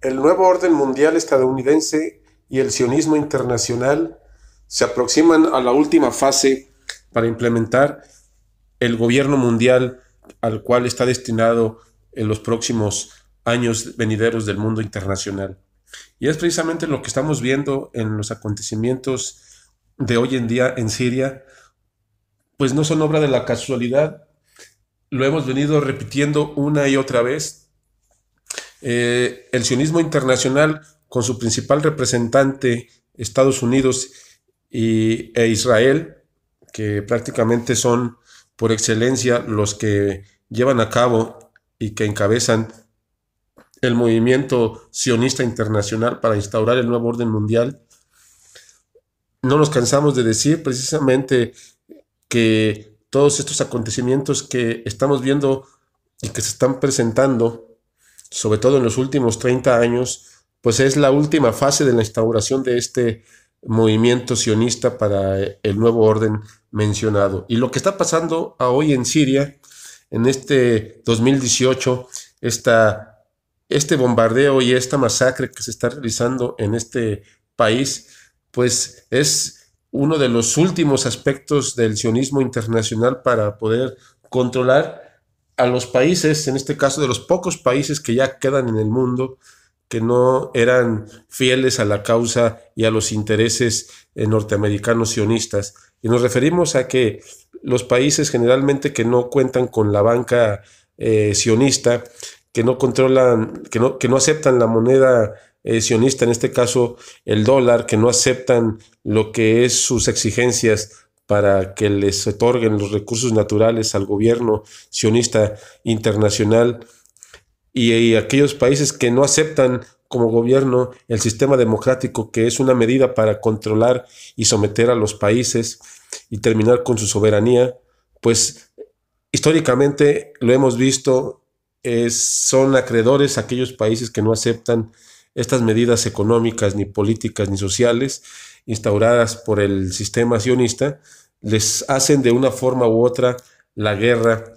El nuevo orden mundial estadounidense y el sionismo internacional se aproximan a la última fase para implementar el gobierno mundial al cual está destinado en los próximos años venideros del mundo internacional. Y es precisamente lo que estamos viendo en los acontecimientos de hoy en día en Siria, pues no son obra de la casualidad, lo hemos venido repitiendo una y otra vez. El sionismo internacional, con su principal representante, Estados Unidos e Israel, que prácticamente son por excelencia los que llevan a cabo y que encabezan el movimiento sionista internacional para instaurar el nuevo orden mundial. No nos cansamos de decir precisamente que todos estos acontecimientos que estamos viendo y que se están presentando, sobre todo en los últimos 30 años, pues es la última fase de la instauración de este movimiento sionista para el nuevo orden mencionado. Y lo que está pasando hoy en Siria, en este 2018, este bombardeo y esta masacre que se está realizando en este país, pues es uno de los últimos aspectos del sionismo internacional para poder controlar a los países, en este caso de los pocos países que ya quedan en el mundo, que no eran fieles a la causa y a los intereses norteamericanos sionistas. Y nos referimos a que los países generalmente que no cuentan con la banca sionista, que no controlan, que no aceptan la moneda sionista, en este caso el dólar, que no aceptan lo que es sus exigencias para que les otorguen los recursos naturales al gobierno sionista internacional, y aquellos países que no aceptan como gobierno el sistema democrático, que es una medida para controlar y someter a los países y terminar con su soberanía, pues históricamente lo hemos visto, son acreedores a aquellos países que no aceptan estas medidas económicas, ni políticas, ni sociales, instauradas por el sistema sionista. Les hacen de una forma u otra la guerra,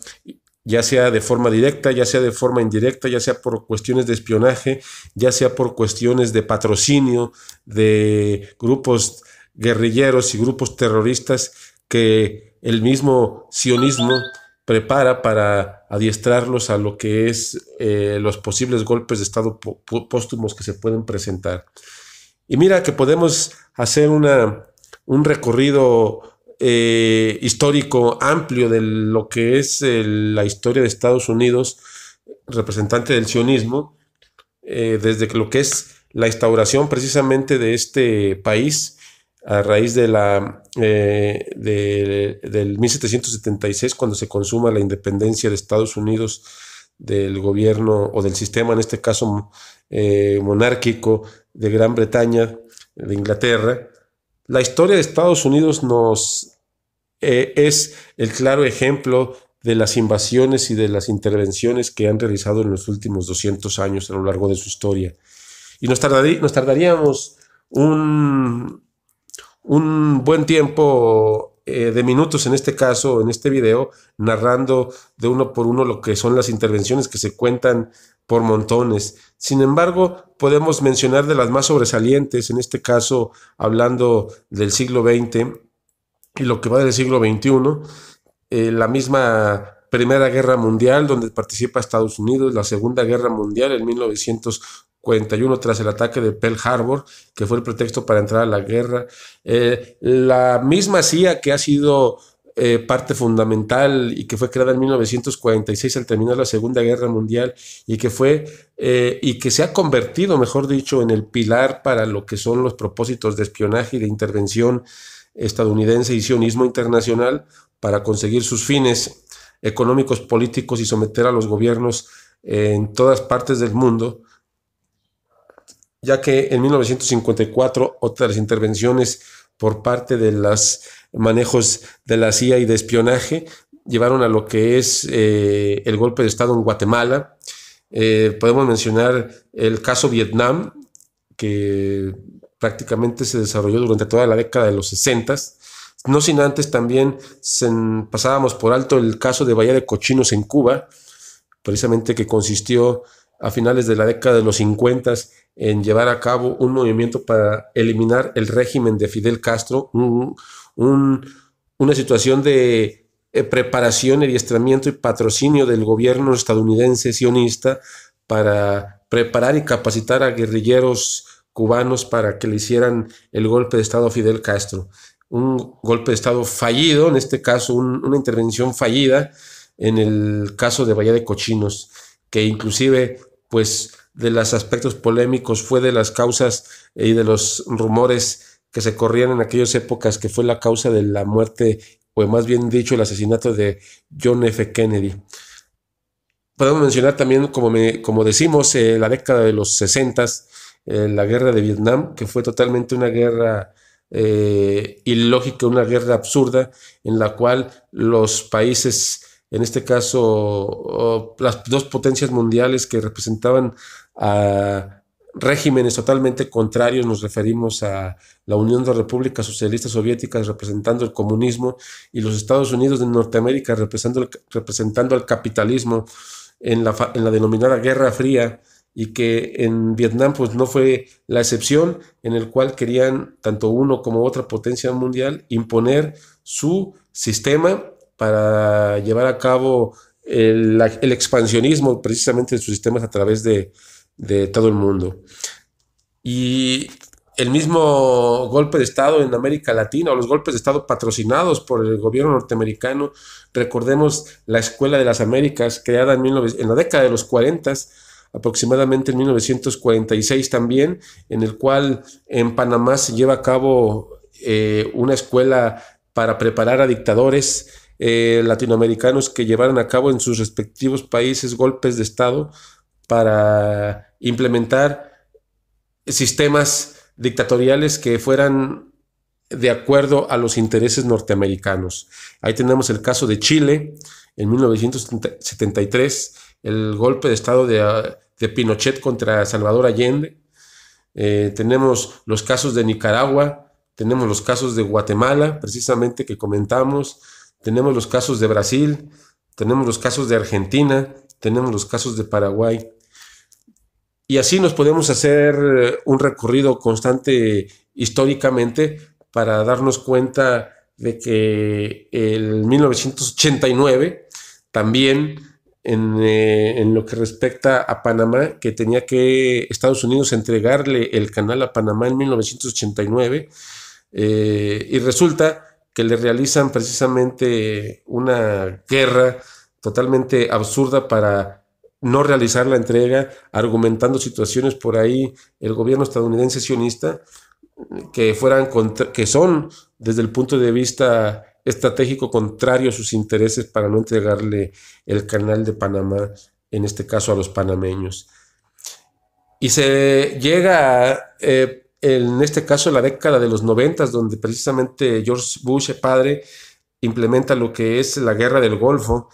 ya sea de forma directa, ya sea de forma indirecta, ya sea por cuestiones de espionaje, ya sea por cuestiones de patrocinio de grupos guerrilleros y grupos terroristas que el mismo sionismo prepara para adiestrarlos a lo que es los posibles golpes de Estado póstumos que se pueden presentar. Y mira que podemos hacer un recorrido histórico amplio de lo que es la historia de Estados Unidos, representante del sionismo, desde lo que es la instauración precisamente de este país a raíz de del 1776, cuando se consuma la independencia de Estados Unidos del gobierno o del sistema, en este caso monárquico de Gran Bretaña, de Inglaterra. La historia de Estados Unidos es el claro ejemplo de las invasiones y de las intervenciones que han realizado en los últimos 200 años a lo largo de su historia. Y nos tardaríamos un buen tiempo de minutos, en este caso, en este video, narrando de uno por uno lo que son las intervenciones, que se cuentan por montones. Sin embargo, podemos mencionar de las más sobresalientes, en este caso hablando del siglo XX y lo que va del siglo XXI, la misma Primera Guerra Mundial, donde participa Estados Unidos, la Segunda Guerra Mundial en 1941 tras el ataque de Pearl Harbor, que fue el pretexto para entrar a la guerra, la misma CIA, que ha sido parte fundamental y que fue creada en 1946 al terminar la Segunda Guerra Mundial, y que se ha convertido, mejor dicho, en el pilar para lo que son los propósitos de espionaje y de intervención estadounidense y sionismo internacional para conseguir sus fines económicos, políticos y someter a los gobiernos en todas partes del mundo, ya que en 1954 otras intervenciones por parte de los manejos de la CIA y de espionaje llevaron a lo que es el golpe de Estado en Guatemala. Podemos mencionar el caso Vietnam, que prácticamente se desarrolló durante toda la década de los 60, no sin antes también pasábamos por alto el caso de Bahía de Cochinos en Cuba, precisamente que consistió a finales de la década de los 50 en llevar a cabo un movimiento para eliminar el régimen de Fidel Castro, una situación de preparación, adiestramiento y patrocinio del gobierno estadounidense sionista para preparar y capacitar a guerrilleros cubanos para que le hicieran el golpe de Estado a Fidel Castro. Un golpe de Estado fallido, en este caso una intervención fallida en el caso de Bahía de Cochinos, que inclusive, pues, de los aspectos polémicos fue de las causas y de los rumores que se corrían en aquellas épocas, que fue la causa de la muerte, o más bien dicho, el asesinato de John F. Kennedy. Podemos mencionar también, como decimos, la década de los 60, la guerra de Vietnam, que fue totalmente una guerra ilógica, una guerra absurda, en la cual los países, en este caso las dos potencias mundiales que representaban a regímenes totalmente contrarios, nos referimos a la Unión de Repúblicas Socialistas Soviéticas representando el comunismo y los Estados Unidos de Norteamérica representando al capitalismo en la denominada Guerra Fría, y que en Vietnam pues no fue la excepción, en el cual querían tanto uno como otra potencia mundial imponer su sistema para llevar a cabo el expansionismo precisamente de sus sistemas a través de todo el mundo. Y el mismo golpe de Estado en América Latina, o los golpes de Estado patrocinados por el gobierno norteamericano, recordemos la Escuela de las Américas, creada en la década de los 40, aproximadamente en 1946 también, en el cual en Panamá se lleva a cabo una escuela para preparar a dictadores latinoamericanos que llevaran a cabo en sus respectivos países golpes de Estado para implementar sistemas dictatoriales que fueran de acuerdo a los intereses norteamericanos. Ahí tenemos el caso de Chile en 1973, el golpe de Estado de Pinochet contra Salvador Allende. Tenemos los casos de Nicaragua, tenemos los casos de Guatemala, precisamente que comentamos, tenemos los casos de Brasil, tenemos los casos de Argentina, tenemos los casos de Paraguay. Y así nos podemos hacer un recorrido constante históricamente para darnos cuenta de que en 1989 también en lo que respecta a Panamá, que tenía que Estados Unidos entregarle el canal a Panamá en 1989, y resulta que le realizan precisamente una guerra totalmente absurda para no realizar la entrega, argumentando situaciones por ahí el gobierno estadounidense sionista que son desde el punto de vista estratégico contrario a sus intereses para no entregarle el canal de Panamá, en este caso a los panameños. Y se llega en este caso a la década de los 90, donde precisamente George Bush, padre, implementa lo que es la guerra del Golfo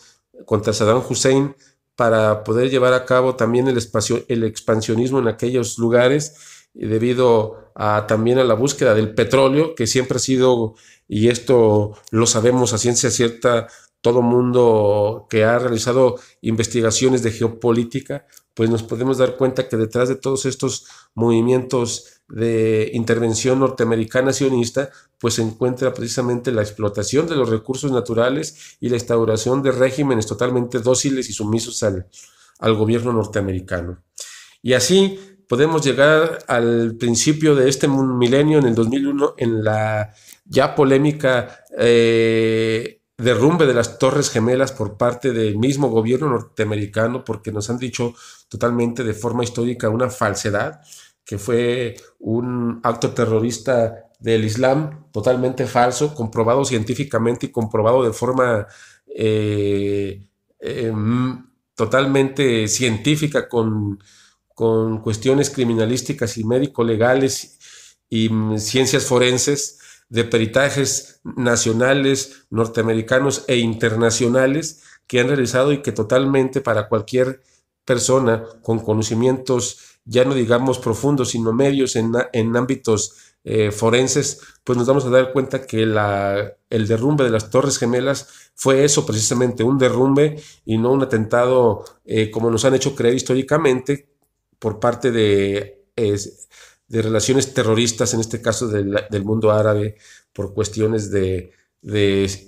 contra Saddam Hussein para poder llevar a cabo también el expansionismo en aquellos lugares, debido también a la búsqueda del petróleo, que siempre ha sido, y esto lo sabemos a ciencia cierta, todo mundo que ha realizado investigaciones de geopolítica, pues nos podemos dar cuenta que detrás de todos estos movimientos de intervención norteamericana sionista, pues se encuentra precisamente la explotación de los recursos naturales y la instauración de regímenes totalmente dóciles y sumisos al gobierno norteamericano. Y así podemos llegar al principio de este milenio, en el 2001, en la ya polémica derrumbe de las Torres Gemelas por parte del mismo gobierno norteamericano, porque nos han dicho totalmente de forma histórica una falsedad, que fue un acto terrorista del Islam totalmente falso, comprobado científicamente y comprobado de forma totalmente científica, con cuestiones criminalísticas y médico-legales y ciencias forenses, de peritajes nacionales, norteamericanos e internacionales que han realizado, y que totalmente para cualquier persona con conocimientos, ya no digamos profundos, sino medios en ámbitos forenses, pues nos vamos a dar cuenta que el derrumbe de las Torres Gemelas fue eso precisamente, un derrumbe y no un atentado como nos han hecho creer históricamente por parte de relaciones terroristas, en este caso del mundo árabe, por cuestiones de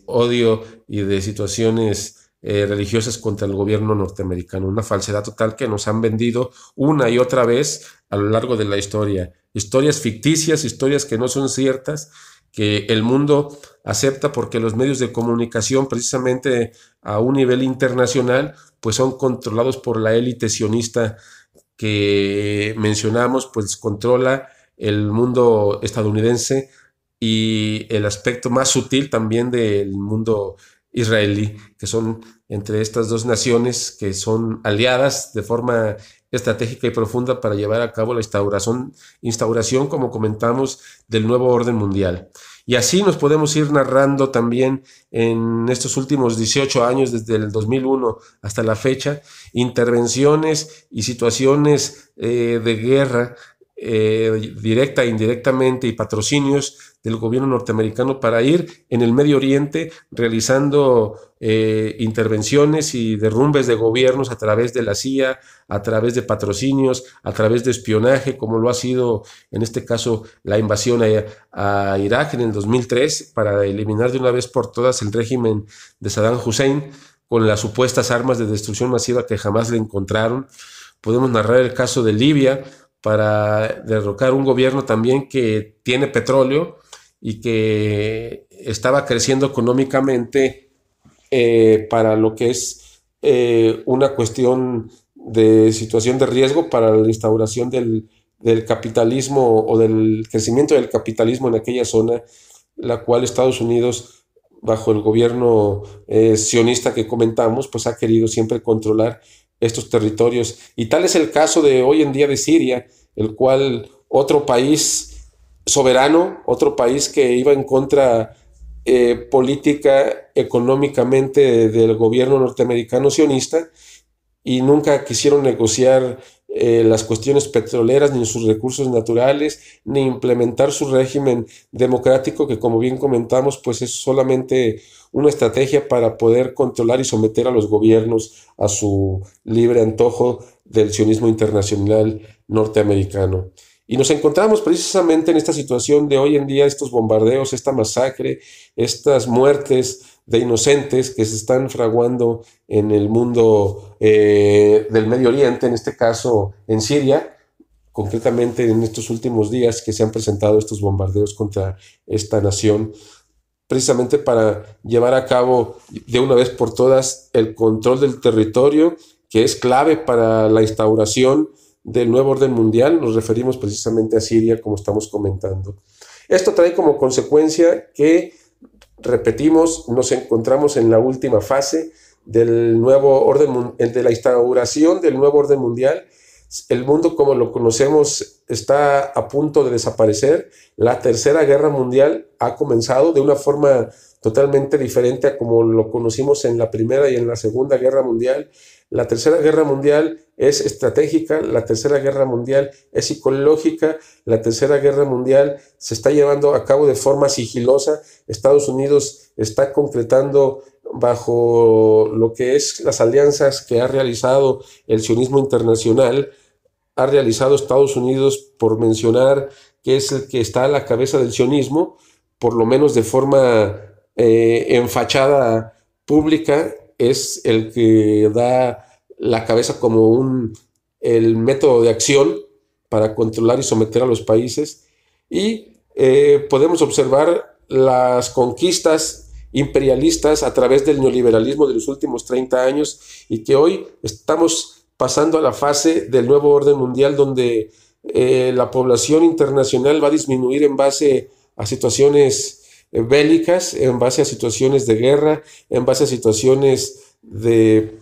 odio y de situaciones religiosas contra el gobierno norteamericano. Una falsedad total que nos han vendido una y otra vez a lo largo de la historia. Historias ficticias, historias que no son ciertas, que el mundo acepta porque los medios de comunicación, precisamente a un nivel internacional, pues son controlados por la élite sionista que mencionamos, pues controla el mundo estadounidense y el aspecto más sutil también del mundo israelí, que son entre estas dos naciones que son aliadas de forma estratégica y profunda para llevar a cabo la instauración, como comentamos, del nuevo orden mundial. Y así nos podemos ir narrando también en estos últimos 18 años, desde el 2001 hasta la fecha, intervenciones y situaciones de guerra directa e indirectamente y patrocinios del gobierno norteamericano para ir en el Medio Oriente realizando intervenciones y derrumbes de gobiernos a través de la CIA, a través de patrocinios, a través de espionaje, como lo ha sido en este caso la invasión a Irak en el 2003 para eliminar de una vez por todas el régimen de Saddam Hussein con las supuestas armas de destrucción masiva que jamás le encontraron. Podemos narrar el caso de Libia para derrocar un gobierno también que tiene petróleo y que estaba creciendo económicamente para lo que es una cuestión de situación de riesgo para la instauración del capitalismo o del crecimiento del capitalismo en aquella zona, la cual Estados Unidos, bajo el gobierno sionista que comentamos, pues ha querido siempre controlar estos territorios. Y tal es el caso de hoy en día de Siria, el cual otro país soberano, otro país que iba en contra política, económicamente del gobierno norteamericano sionista, y nunca quisieron negociar las cuestiones petroleras, ni sus recursos naturales, ni implementar su régimen democrático, que como bien comentamos, pues es solamente una estrategia para poder controlar y someter a los gobiernos a su libre antojo del sionismo internacional norteamericano. Y nos encontramos precisamente en esta situación de hoy en día, estos bombardeos, esta masacre, estas muertes de inocentes que se están fraguando en el mundo del Medio Oriente, en este caso en Siria, concretamente en estos últimos días que se han presentado estos bombardeos contra esta nación, precisamente para llevar a cabo de una vez por todas el control del territorio, que es clave para la instauración del nuevo orden mundial. Nos referimos precisamente a Siria, como estamos comentando. Esto trae como consecuencia que, repetimos, nos encontramos en la última fase del nuevo orden, de la instauración del nuevo orden mundial. El mundo como lo conocemos está a punto de desaparecer. La Tercera Guerra Mundial ha comenzado de una forma totalmente diferente a como lo conocimos en la Primera y en la Segunda Guerra Mundial. La Tercera Guerra Mundial es estratégica, la Tercera Guerra Mundial es psicológica, la Tercera Guerra Mundial se está llevando a cabo de forma sigilosa. Estados Unidos está concretando bajo lo que es las alianzas que ha realizado el sionismo internacional. Ha realizado Estados Unidos, por mencionar que es el que está a la cabeza del sionismo, por lo menos de forma en fachada pública, es el que da la cabeza como el método de acción para controlar y someter a los países. Y podemos observar las conquistas imperialistas a través del neoliberalismo de los últimos 30 años y que hoy estamos pasando a la fase del nuevo orden mundial, donde la población internacional va a disminuir en base a situaciones bélicas, en base a situaciones de guerra, en base a situaciones de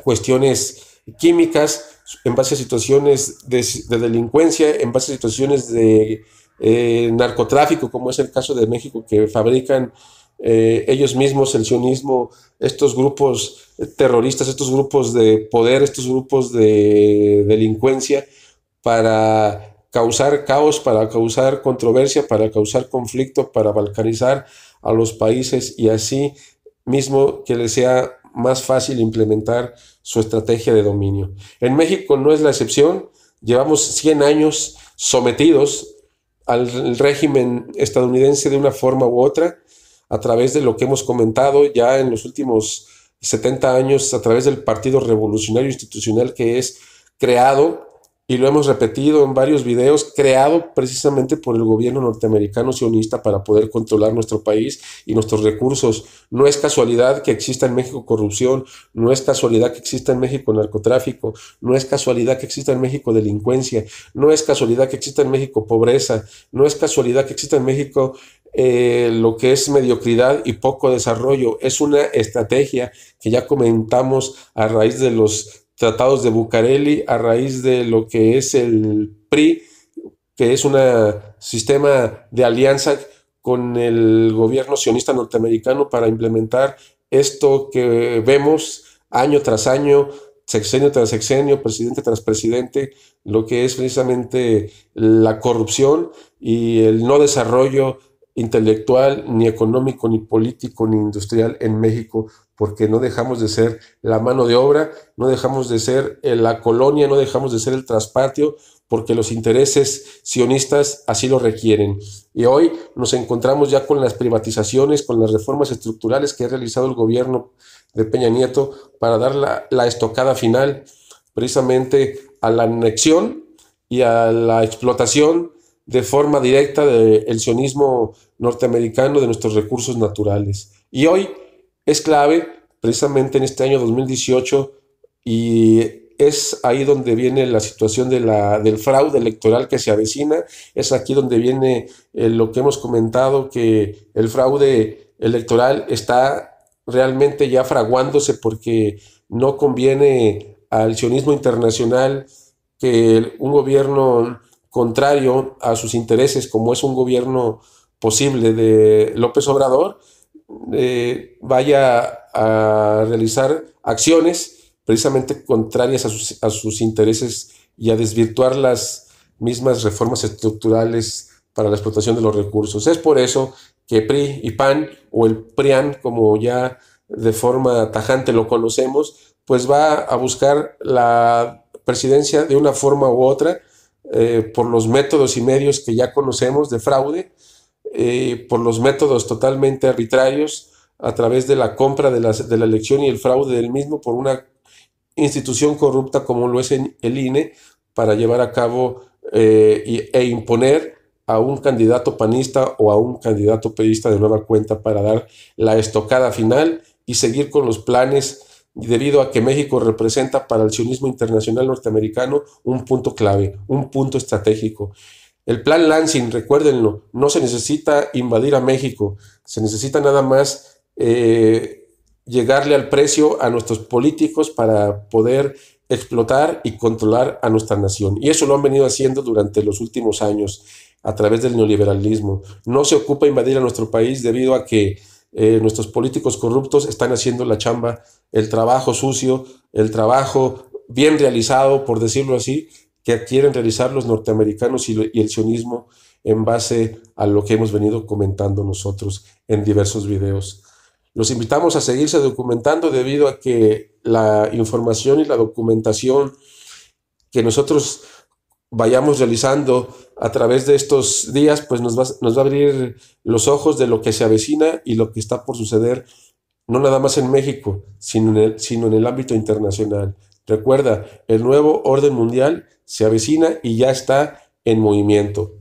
cuestiones químicas, en base a situaciones de delincuencia, en base a situaciones de narcotráfico, como es el caso de México, que fabrican ellos mismos, el sionismo, estos grupos terroristas, estos grupos de poder, estos grupos de delincuencia, para causar caos, para causar controversia, para causar conflicto, para balcanizar a los países y así mismo que les sea más fácil implementar su estrategia de dominio. En México no es la excepción. Llevamos 100 años sometidos al régimen estadounidense de una forma u otra, a través de lo que hemos comentado ya en los últimos 70 años, a través del Partido Revolucionario Institucional que es creado, y lo hemos repetido en varios videos, creado precisamente por el gobierno norteamericano sionista para poder controlar nuestro país y nuestros recursos. No es casualidad que exista en México corrupción, no es casualidad que exista en México narcotráfico, no es casualidad que exista en México delincuencia, no es casualidad que exista en México pobreza, no es casualidad que exista en México lo que es mediocridad y poco desarrollo. Es una estrategia que ya comentamos a raíz de los tratados de Bucareli, a raíz de lo que es el PRI, que es un sistema de alianza con el gobierno sionista norteamericano para implementar esto que vemos año tras año, sexenio tras sexenio, presidente tras presidente, lo que es precisamente la corrupción y el no desarrollo intelectual, ni económico, ni político, ni industrial en México, porque no dejamos de ser la mano de obra, no dejamos de ser la colonia, no dejamos de ser el traspatio, porque los intereses sionistas así lo requieren. Y hoy nos encontramos ya con las privatizaciones, con las reformas estructurales que ha realizado el gobierno de Peña Nieto para dar la estocada final precisamente a la anexión y a la explotación de forma directa del sionismo norteamericano de nuestros recursos naturales. Y hoy es clave, precisamente en este año 2018, y es ahí donde viene la situación del fraude electoral que se avecina, es aquí donde viene lo que hemos comentado, que el fraude electoral está realmente ya fraguándose porque no conviene al sionismo internacional que un gobierno contrario a sus intereses, como es un gobierno posible de López Obrador, vaya a realizar acciones precisamente contrarias a sus intereses y a desvirtuar las mismas reformas estructurales para la explotación de los recursos. Es por eso que PRI y PAN, o el PRIAN, como ya de forma tajante lo conocemos, pues va a buscar la presidencia de una forma u otra, por los métodos y medios que ya conocemos de fraude, por los métodos totalmente arbitrarios, a través de la compra de la elección y el fraude del mismo por una institución corrupta como lo es el INE, para llevar a cabo e imponer a un candidato panista o a un candidato priista de nueva cuenta para dar la estocada final y seguir con los planes, debido a que México representa para el sionismo internacional norteamericano un punto clave, un punto estratégico. El plan Lansing, recuérdenlo, no se necesita invadir a México, se necesita nada más llegarle al precio a nuestros políticos para poder explotar y controlar a nuestra nación. Y eso lo han venido haciendo durante los últimos años a través del neoliberalismo. No se ocupa invadir a nuestro país debido a que nuestros políticos corruptos están haciendo la chamba, el trabajo sucio, el trabajo bien realizado, por decirlo así, que quieren realizar los norteamericanos y el sionismo en base a lo que hemos venido comentando nosotros en diversos videos. Los invitamos a seguirse documentando, debido a que la información y la documentación que nosotros vayamos realizando a través de estos días, pues nos va a abrir los ojos de lo que se avecina y lo que está por suceder, no nada más en México, sino en el ámbito internacional. Recuerda, el nuevo orden mundial se avecina y ya está en movimiento.